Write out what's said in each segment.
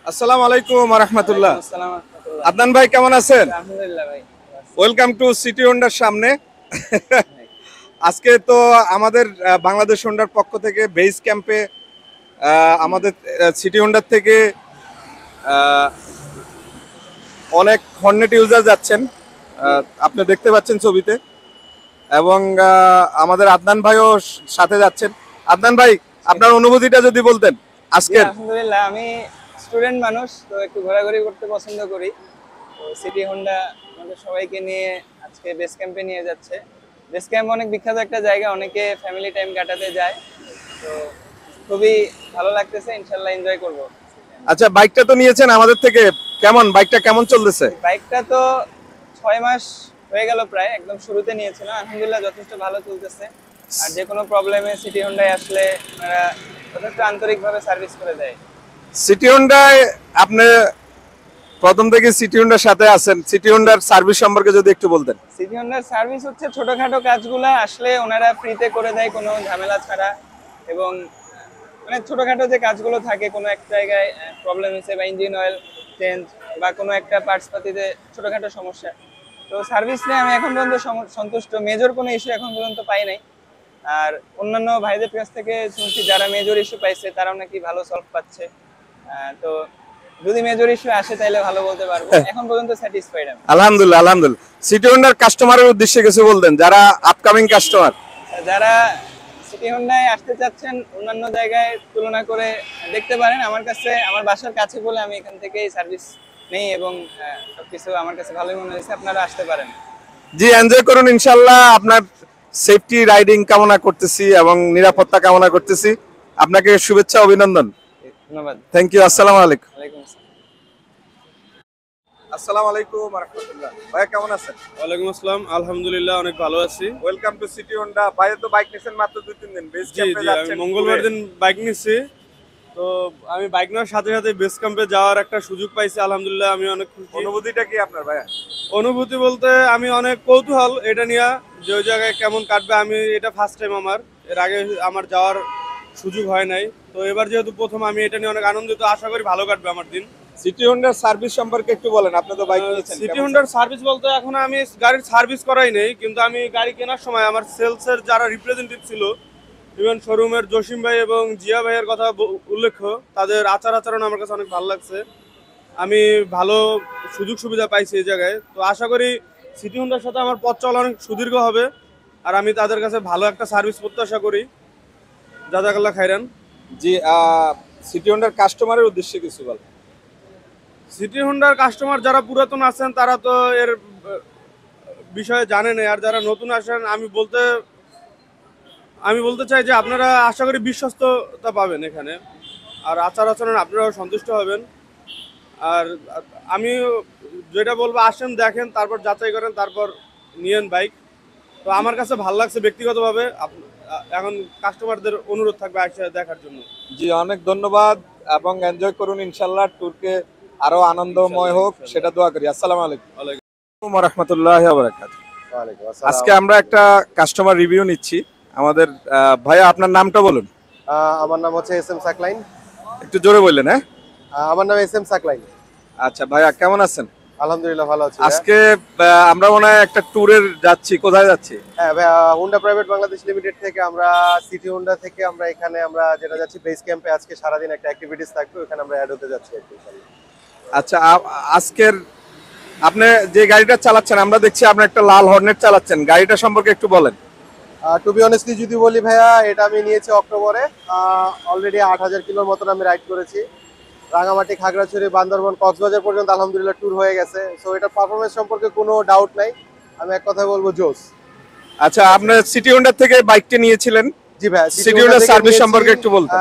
আসসালামু আলাইকুম ওয়া রাহমাতুল্লাহ। আদনান ভাই কেমন আছেন? আলহামদুলিল্লাহ ভাই। ওয়েলকাম টু সিটি হোন্ডার সামনে। আজকে তো আমাদের বাংলাদেশ হোন্ডার পক্ষ থেকে বেস ক্যাম্পে আমাদের সিটি হোন্ডার থেকে অনেক হর্নেট ইউজার যাচ্ছেন, আপনি দেখতে পাচ্ছেন ছবিতে, এবং আমাদের আদনান ভাইও সাথে যাচ্ছেন। আদনান ভাই, আপনার অনুভূতিটা যদি বলতেন আজকের। আলহামদুলিল্লাহ, আমি স্টুডেন্ট মানুষ, তো একটু ঘোরাঘুরি করতে পছন্দ করি। তো সিটি হোন্ডা আমাদের সবাইকে নিয়ে আজকে বেস ক্যাম্পে নিয়ে যাচ্ছে। বেস ক্যাম্প অনেক বিখ্যাত একটা জায়গা, অনেকে ফ্যামিলি টাইম কাটাতে যায়, তো খুবই ভালো লাগতেছে, ইনশাল্লাহ এনজয় করব। আচ্ছা, বাইকটা তো নিয়েছেন আমাদের থেকে, কেমন বাইকটা কেমন চলতেছে? বাইকটা তো 6 মাস হয়ে গেল প্রায়, একদম শুরুতে নিয়েছিলাম। আলহামদুলিল্লাহ যথেষ্ট ভালো চলতেছে। আর যে কোনো প্রবলেমে সিটি হোন্ডায় আসলে ওনারা যথেষ্ট আন্তরিকভাবে সার্ভিস করে দেয়। সিটি হোন্ডায় আপনি প্রথম থেকে সিটি হোন্ডার সাথে আছেন, সিটি হোন্ডার সার্ভিস সম্পর্কে যদি একটু বলতেন। সিটি হোন্ডার সার্ভিস হচ্ছে ছোটখাটো কাজগুলো আসলে ওনারা ফ্রিতে করে দেয়, কোনো ঝামেলা ছাড়া। এবং মানে ছোটখাটো যে কাজগুলো থাকে, কোনো এক জায়গায় প্রবলেম হয়েছে বা ইঞ্জিন অয়েল চেঞ্জ বা কোনো একটা পার্টস পাতিতে ছোটখাটো সমস্যা, তো সার্ভিস নিয়ে আমি এখন পর্যন্ত সন্তুষ্ট। মেজর কোনো ইস্যু এখন পর্যন্ত পাই নাই। আর অন্যান্য ভাইদের কাছ থেকে শুনছি যারা মেজর ইস্যু পাইছে তারাও নাকি ভালো সলভ পাচ্ছে। তো যদি মেজর ইস্যু আসে তাহলে ভালো বলতে পারবো, এখন পর্যন্ত স্যাটিসফাইড আমি। আলহামদুলিল্লাহ আলহামদুলিল্লাহ। সিটি হোন্ডার কাস্টমারের উদ্দেশ্যে কিছু বলতেন, যারা আপকামিং কাস্টমার, যারা সিটি হোন্ডায় আসতে চাচ্ছেন, অন্যান্য জায়গায় তুলনা করে দেখতে পারেন। আমার কাছে, আমার বাসার কাছে বলে আমি এখান থেকেই সার্ভিস নেই, এবং সবকিছু আমার কাছে ভালোই মনে হয়েছে। আপনারা আসতে পারেন। জি, এনজয় করুন ইনশাআল্লাহ। আপনার সেফটি রাইডিং কামনা করতেছি এবং নিরাপত্তা কামনা করতেছি। আপনাকে শুভেচ্ছা, অভিনন্দন। ধন্যবাদ। Thank you. আসসালামু আলাইকুম। ওয়ালাইকুম আসসালাম। আসসালামু আলাইকুম ওয়া রাহমাতুল্লাহ। ভাই কেমন আছেন? ওয়ালাইকুম আসসালাম, আলহামদুলিল্লাহ অনেক ভালো আছি। Welcome to city Honda. ভাই তো বাইক নিছেন মাত্র 2-3 দিন, বেস জি ক্যাম্পে জি, আমি যাচ্ছেন। মঙ্গলবার দিন বাইক নিচ্ছি। তো আমি বাইক নেওয়ার সাথে সাথে বেস ক্যাম্পে যাওয়ার একটা সুযোগ পাইছি, আলহামদুলিল্লাহ আমি অনেক খুশি। অনুভূতিটা কি আপনার ভাইয়া? অনুভূতি বলতে আমি অনেক কৌতূহল এটা নিয়ে, যে ওই জায়গায় কেমন কাটবে। আমি এটা ফার্স্ট টাইম আমার, এর আগে আমার যাওয়ার সুযোগ হয় নাই। তো এবার যেহেতু প্রথম, আমি এটা নিয়ে অনেক আনন্দিত, আশা করি ভালো কাটবে আমার দিন। সিটি হোন্ডার সার্ভিস সম্পর্কে একটু বলেন, আপনি তো বাইক নিয়েছেন। সিটি হোন্ডার সার্ভিস বলতে এখন আমি গাড়ির সার্ভিস করাই নেই, কিন্তু আমি গাড়ি কেনার সময় আমার সেলসের যারা রিপ্রেজেন্টেটিভ ছিল, ইভেন শোরুমের জসিম ভাই এবং জিয়া ভাইয়ের কথা উল্লেখ্য, তাদের আচরণ আমার কাছে অনেক ভালো লাগছে। আমি ভালো সুযোগ সুবিধা পাইছি এই জায়গায়। তো আশা করি সিটি হোন্ডার সাথে আমার পথ চলা অনেক সুদীর্ঘ হবে, আর আমি তাদের কাছে ভালো একটা সার্ভিস প্রত্যাশা করি। জাযাকাল্লাহ খাইরান। জি, সিটি হোন্ডার কাস্টমারের উদ্দেশ্যে কিছু বলেন। সিটি হোন্ডার কাস্টমার যারা পুরাতন আছেন তারা তো এর বিষয়ে জানেন, আর যারা নতুন আসেন আমি বলতে চাই যে আপনারা আশা করি বিশ্বস্ততা পাবেন এখানে, আর আচরণ আপনারাও সন্তুষ্ট হবেন। আর আমি যেটা বলবো, আসেন দেখেন, তারপর যাচাই করেন, তারপর নিয়েন বাইক। তো আমার কাছে ভালো লাগছে ব্যক্তিগতভাবে। এখন কাস্টমারদের অনুরোধ থাকবে আসে দেখার জন্য। জি, অনেক ধন্যবাদ এবং এনজয় করুন ইনশাআল্লাহ। ট্যুরকে আরো আনন্দময় হোক সেটা দোয়া করি। আসসালামু আলাইকুম ওয়া রাহমাতুল্লাহি ওয়া বারাকাতুহু। আজকে আমরা একটা কাস্টমার রিভিউ নিচ্ছি। আমাদের ভাইয়া, আপনার নামটা বলুন। আমার নাম হচ্ছে এস এম সাকলাইন। একটু জোরে বললেন। হ্যাঁ, আমার নাম এস এম সাকলাইন। আচ্ছা ভাইয়া, কেমন আছেন? আলহামদুলিল্লাহ ভালো আছি। আজকে আমরা মনে হয় একটা ট্যুরের যাচ্ছি, কোথায় যাচ্ছি? হ্যাঁ ভাই, হুন্ডা প্রাইভেট বাংলাদেশ লিমিটেড থেকে আমরা, সিটি হুন্ডা থেকে আমরা এখানে আমরা যেটা যাচ্ছি বেস ক্যাম্পে। আজকে সারাদিন একটা অ্যাক্টিভিটিস থাকবে, ওখানে আমরা অ্যাড হতে যাচ্ছি। আচ্ছা, আজকের আপনি যে গাড়িটা চালাচ্ছেন, আমরা দেখছি আপনি একটা লাল হর্নেট চালাচ্ছেন, গাড়িটা সম্পর্কে একটু বলেন। টু বি অনেস্টলি যদি বলি ভাইয়া, এটা আমি নিয়েছি অক্টোবরে। অলরেডি 8000 কিলোর মতন আমি রাইড করেছি। রাঙামাটি, খাগড়াছড়ি, বান্দরবান, কক্সবাজার পর্যন্ত আলহামদুলিল্লাহ ট্যুর হয়ে গেছে। সো এটার পারফরমেন্স সম্পর্কে কোনো ডাউট নাই, আমি এক কথায় বলবো জোস। আচ্ছা, আপনি সিটি হোন্ডা থেকে বাইকটা নিয়েছিলেন। জি ভাই, সিটি হোন্ডার সার্ভিস সম্পর্কে একটু বলতেন।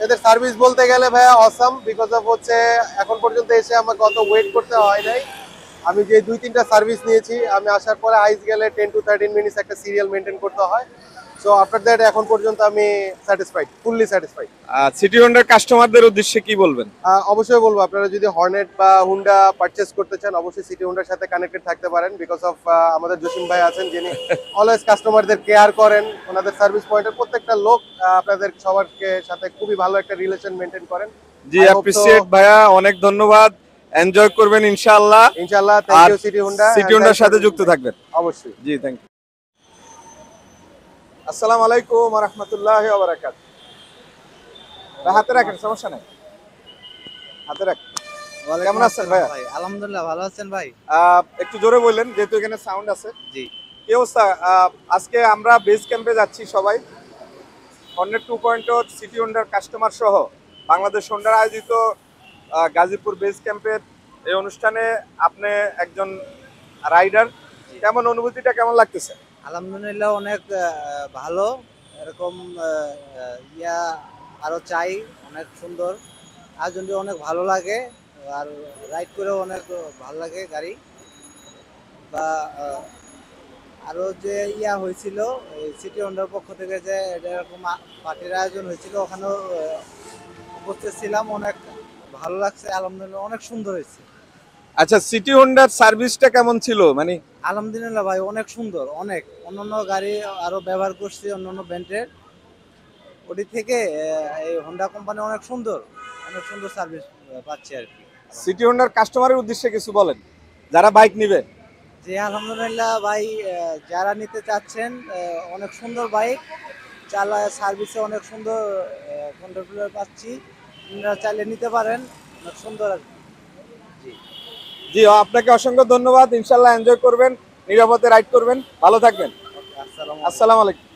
এদের সার্ভিস বলতে গেলে ভাইয়া অসাম, বিকজ অফ হচ্ছে এখন পর্যন্ত এসে আমাকে অত ওয়েট করতে হয় নাই। আমি যে 2-3টা সার্ভিস নিয়েছি, আমি আসার পরে আইস গেলে 10 to 13 মিনিটস একটা সিরিয়াল মেনটেন করতে হয়। সো আফটার দ্যাট এখন পর্যন্ত আমি স্যাটিসফাইড, ফুললি স্যাটিসফাইড। সিটি হন্ডার কাস্টমারদের উদ্দেশ্যে কি বলবেন? অবশ্যই বলবো, আপনারা যদি হর্নেট বা হুন্ডা পারচেস করতে চান অবশ্যই সিটি হুন্ডার সাথে কানেক্টেড থাকতে পারেন, বিকজ অফ আমাদের জসিম ভাই আছেন যিনি অলওয়েজ কাস্টমারদের কেয়ার করেন। ওনাদের সার্ভিস পয়েন্টের প্রত্যেকটা লোক আপনাদের সবারকে সাথে খুবই ভালো একটা রিলেশন মেনটেন করেন। জি, অ্যাপ্রিসিয়েট ভাইয়া, অনেক ধন্যবাদ। এনজয় করবেন ইনশাআল্লাহ। ইনশাআল্লাহ, thank you City Honda. City হন্ডার সাথে যুক্ত থাকবেন অবশ্যই। জি, থ্যাংক ইউ। আসসালামু আলাইকুম ওয়া রাহমাতুল্লাহি ওয়া বারাকাতুহু। হাতে রাখেন, সমস্যা নাই, হাতে রাখেন। কেমন আছেন ভাইয়া? আলহামদুলিল্লাহ, ভালো আছেন ভাই? একটু জোরে বললেন যেহেতু এখানে সাউন্ড আছে। জি। কি অবস্থা? আজকে আমরা বেস ক্যাম্পে যাচ্ছি সবাই, হর্নেট 2.0 সিটি হন্ডার কাস্টমার সহ বাংলাদেশ হন্ডার আয়োজিত গাজীপুর বেস ক্যাম্পের এই অনুষ্ঠানে আপনি একজন রাইডার, কেমন অনুভূতিটা কেমন লাগতেছে? আলহামদুলিল্লাহ, অনেক ভালো। এরকম ইয়া আরো চাই, অনেক সুন্দর আয়োজনটি, অনেক ভালো লাগে আর রাইড করেও অনেক ভালো লাগে গাড়ি। বা আরো যে ইয়া হয়েছিল এই সিটি হন্ডার পক্ষ থেকে যে এরকম পার্টির আয়োজন হয়েছিল, ওখানেও উপস্থিত ছিলাম, অনেক ভালো লাগছে। আলহামদুলিল্লাহ, অনেক সুন্দর হয়েছে। আচ্ছা, সিটি হন্ডার সার্ভিসটা কেমন ছিল? মানে আলহামদুলিল্লাহ ভাই, অনেক সুন্দর। অনেক অন্যান্য গাড়ি আরো ব্যবহার করছি, অন্যান্য ব্র্যান্ডের, ওটি থেকে এই হোন্ডা কোম্পানি অনেক সুন্দর সার্ভিস পাচ্ছি আর কি। সিটি হন্ডার কাস্টমারের উদ্দেশ্যে কিছু বলেন যারা বাইক নেবে। জি আলহামদুলিল্লাহ ভাই, যারা নিতে চাচ্ছেন অনেক সুন্দর বাইক, চালায় সার্ভিসে অনেক সুন্দর কন্ট্রোলার পাচ্ছি, আপনারা চাইলে নিতে পারেন, অনেক সুন্দর আর কি। জি জি, আপনাকে অসংখ্য ধন্যবাদ। ইনশাআল্লাহ এনজয় করবেন, নিরাপদে রাইড করবেন, ভালো থাকবেন। আসসালামু আলাইকুম।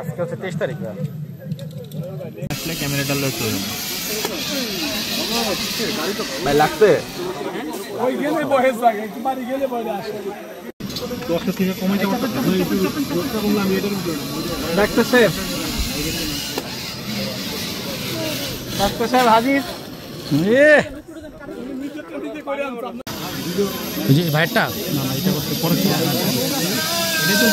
আজকে হচ্ছে 23 তারিখ। আসলে ক্যামেরাটা লক করে ভাই লাগছে ওই গেলে বয়স লাগে, একটু বাড়ি গেলে বয়স আসে 10 থেকে কমে যাওয়া তো কম আমি এটা ডাক্তার সাহেব হাজির এই যে ভাইটা না এটা করতে পরে এটা তো